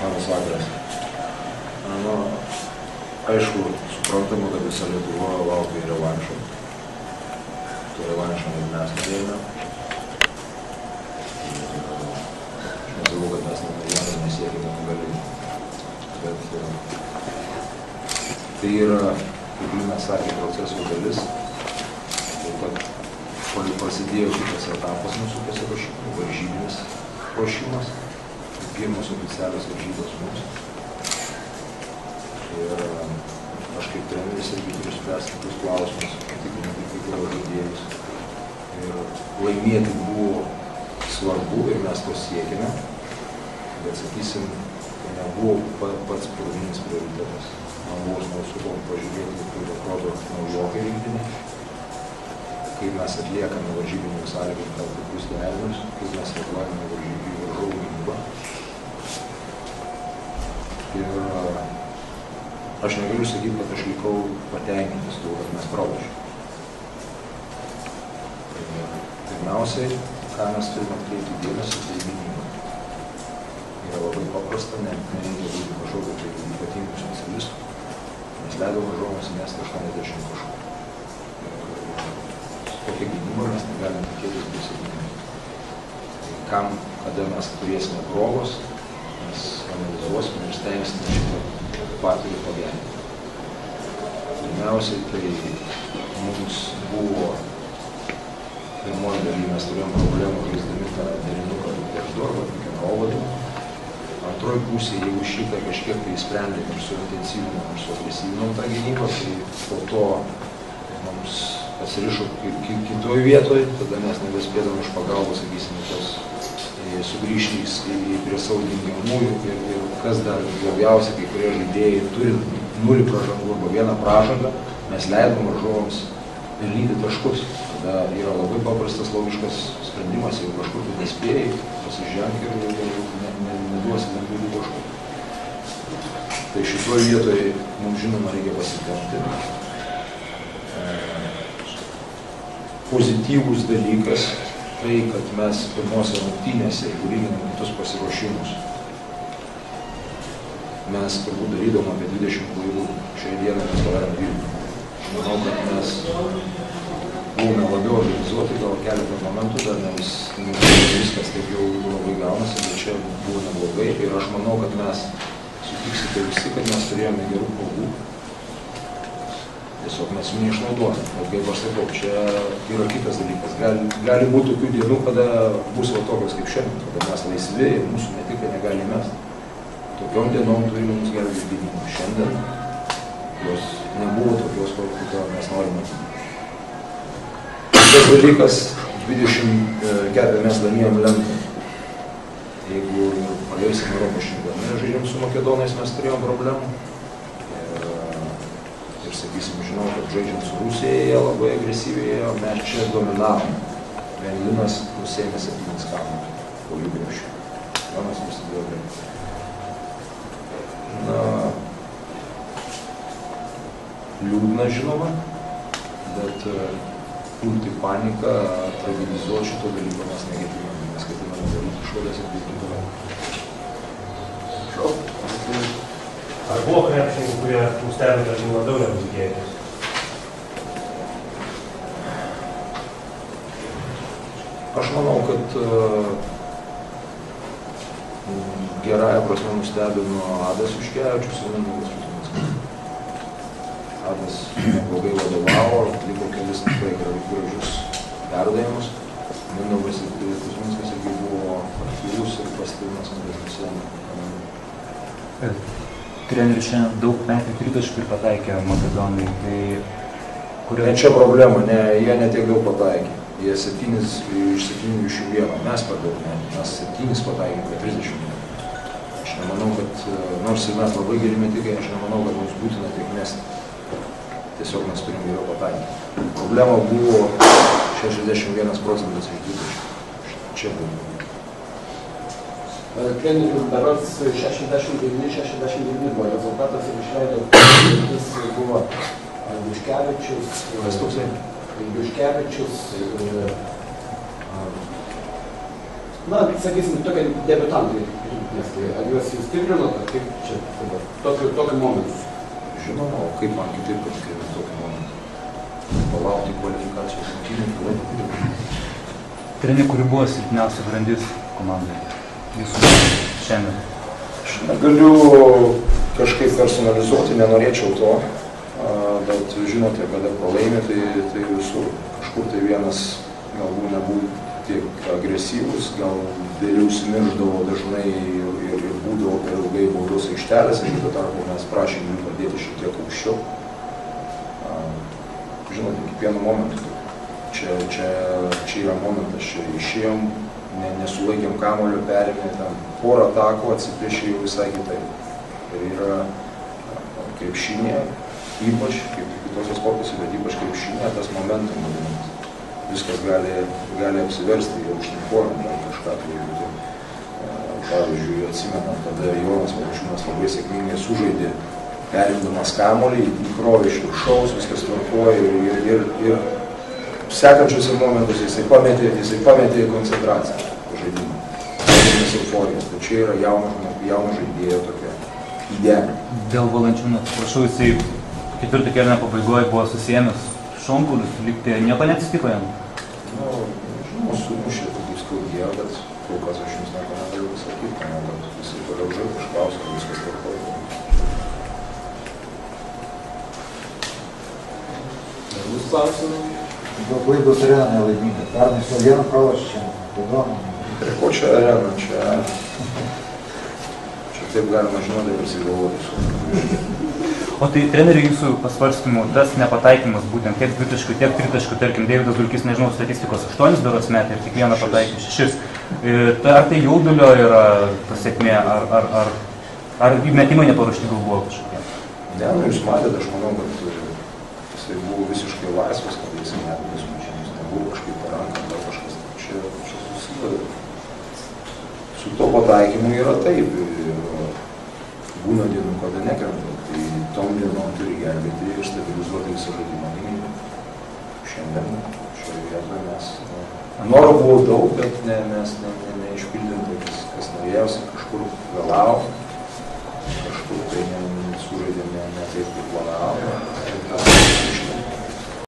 Labas vakaras. Aišku, suprantama, kad visa Lietuva laukia revanšo. To revanšo ir mes norėjome. Aš nesakau, kad mes nenorėjome, nesiekime nugalėti. Bet tai yra, kaip Linas sakė, proceso dalis. Taip pat prasidėjo kitas etapas mūsų pasiruošimo, varžybinis ruošimas. Pirmos oficialios varžybos mums. Ir aš kaip treneris irgi turiu spręsti kitus klausimus, patikrinti kai kurios žaidėjus. Ir laimėti buvo svarbu ir mes to siekime. Bet, sakysim, tai nebuvo pats pagrindinis prioritetas. Man buvo smalsu pažiūrėti, kaip atrodo naujokai rinktinė, kaip mes atliekame varžybinių sąlygų tam tikrus derinius, kaip mes reaguojame varžovų gynybą. Ir aš negaliu sakyti, kad aš likau patenkintas tuo, kad mes pralošėme. Pirmiausiai, ką mes turime atkreipti dėmesį, tai gynybą. Yra labai paprasta, nereikia būti kažkokio tai ypatingų specialistų. Mes leidome varžovams įmesti 80 taškų. Tokia gynyba mes negalime tikėtis bus sėkmės. Kam, kada mes turėsime progos, mes analizuosime ir stengsime šitą faktorių pagerinti. Pirmiausiai, tai mums buvo pirmoji daly, mes turėjom problemų žaisdami tą derinuką prieš Dorvą, Kenrovadą. Antroji pusė, jeigu šitą kažkiek tai sprendėm ir suintensyvinom ir suagresyvinom tą gynybą, tai po to mums atsirišo kitoj vietoj, tada mes nebespėdom iš pagalbos, sakysime, tos sugrįžti prie savo dingiamųjų ir kas dar blogiausia, kai kurie žaidėjai turi 0 pražangų arba 1 pražangą, mes leidom varžovams pelnyti taškus. Tada yra labai paprastas logiškas sprendimas, jeigu kažkur tu nespėjai, pasiženk ir neduosi lengvų taškų. Tai šitoj vietoj mums žinoma reikia pasitempti. Pozityvus dalykas tai, kad mes pirmose rungtynėse, jeigu lyginam kitus pasiruošimus, mes turbūt darydom apie 20 klaidų. Šiai dienai mes padarėm 12. Manau, kad mes buvome labiau organizuoti, gal keletą momentų, dar ne viskas taip jau labai gaunasi, bet čia buvo neblogai. Ir aš manau, kad mes sutiksite visi, kad mes turėjome gerų progų. Tiesiog mes jų neišnaudojame. Bet kaip aš sakau, čia yra kitas dalykas. Gali būti tokių dienų, kada bus va tokios kaip šiandien, kada mes laisvi ir mūsų metikai negali mesti. Tokiom dienom turime mums gelbėti gynybą. Šiandien jos nebuvo tokios, kokios mes norime. Kitas dalykas, 24 mes laimėjom lentą. Jeigu praėjusiam Europos čempionate žaidėm su Makedonais, mes turėjom problemų. Ir sakysim, žinau, kad žaidžiant su Rusija, jie labai agresyviai, o mes čia dominavom. Linas nusėmė 7 kamuolius po jų krepšio. Jonas prisidėjo prie. Na, liūdna žinoma, bet pulti paniką, tragedizuoti šito dalyko mes neketiname. Mes ketiname daryti išvadas ir būti toliau. Ar buvo krepšininkų, kurie nustebino, kad labiau negu tikėjotės? Aš manau, kad gerąja prasme nustebino Adas Juškevičius ir Mindaugas Kuzminskas. Adas blogai vadovavo, atliko kelis tikrai gražius perdavimus. Mindaugas ir Kuzminskas irgi buvo aktyvus ir pastebimas mažesniuose. Treneris šiandien daug metė tritaškų ir pataikė Makedonai. Ne čia problema, jie netiek daug pataikė. Jie 7 iš 7 iš 1. Mes per daug metė. Mes 7 pataikė prie 30. Aš nemanau, kad, nors ir mes labai geri metikai, aš nemanau, kad mums būtina tiek mesti. Tiesiog mes turim geriau pataikyti. Problema buvo 61% iš 20. Čia buvo. Trenerių berods 69-69 buvo rezultatas ir išleido, jis buvo Juškevičius, Na, sakysim, tokie debiutantai, nes tai ar juos jūs tikrinot, ar kaip čia dabar, tokiu momentu? Žinoma, o kaip man kitaip, kad kai tokį momentą palaukti kvalifikacijos rungtynių. Treneri, kuri buvo silpniausia grandis komandai? Jūsų šiandien? Aš negaliu kažkaip personalizuoti, nenorėčiau to, bet žinote, kada pralaimi, tai visur. Kažkur tai vienas galbūt nebūtų tiek agresyvus, gal vėliau užsimiršdavo dažnai ir būdavo per ilgai baudos aikštelės, ir tuo tarpu mes prašėm jų padėti šiek tiek aukščiau. Žinote, kiekvienu momentu. Čia yra momentas, čia išėjom, nesulaikėm kamuolio, perėmė tam porą atakų, atsipriešė jau visai kitaip. Ir yra krepšinė, ypač, kaip kitose sportuose, bet ypač krepšinė, tas momentum vadinamas. Viskas gali apsiversti į aukštyn formą ar kažką. Pavyzdžiui, atsimenam, kada Jonas Valančiūnas labai sėkmingai sužaidė, perimdamas kamuolį, įkrovė iš viršaus, viskas tvarkojo ir sekančiuose momentuose jisai pametė koncentraciją žaidimą. Žaidimas euforijos. Tai čia yra jauno žaidėjo tokia idealė. Dėl Valančiūno, atsiprašau, jisai ketvirto kėlinio pabaigoje buvo susiėmęs šonkulius, lygtai nieko neatsitiko jam? Žinoma, sumušė tokį skaudėjo, bet kol kas aš jums nieko negaliu pasakyti. Manau, kad visi toliau žaidė, aš klausiu, kad viskas tvarkoja. Ar jūs klausimai? Dėl Klaipėdos arena nelaiminga. Pernai su vieną pralošė šiandien. Kodėl? Prie ko čia arena? Čia taip galima žinoti ir prisigalvoti. O tai treneri jūsų pasvarstymų, tas nepataikymas būtent tiek dvitaškų, tiek tritaškų, tarkim, Deividas Dulkys, nežinau, statistikos 8 berods metė ir kiekvieną pataikė 6. Ar tai jaudulio yra pasiekmė, ar metimai neparuošti gal buvo kažkokie? Ne, jūs matėte, aš manau, kad jisai buvo visiškai laisvas, kad jisai net nesmučiamas, nebuvo kažkaip per ranką, ar kažkas. Čia susideda. Su to pataikymu yra taip. Būna dienų, kada nekrenta, tai tom dienom turi gelbėti ir stabilizuoti visą žaidimą gynybą. Šiandien šioje vietoje mes noro buvo daug, bet mes neišpildėm, kas norėjosi, kažkur vėlavo, kažkur tai sužaidėm ne taip, kaip planavo.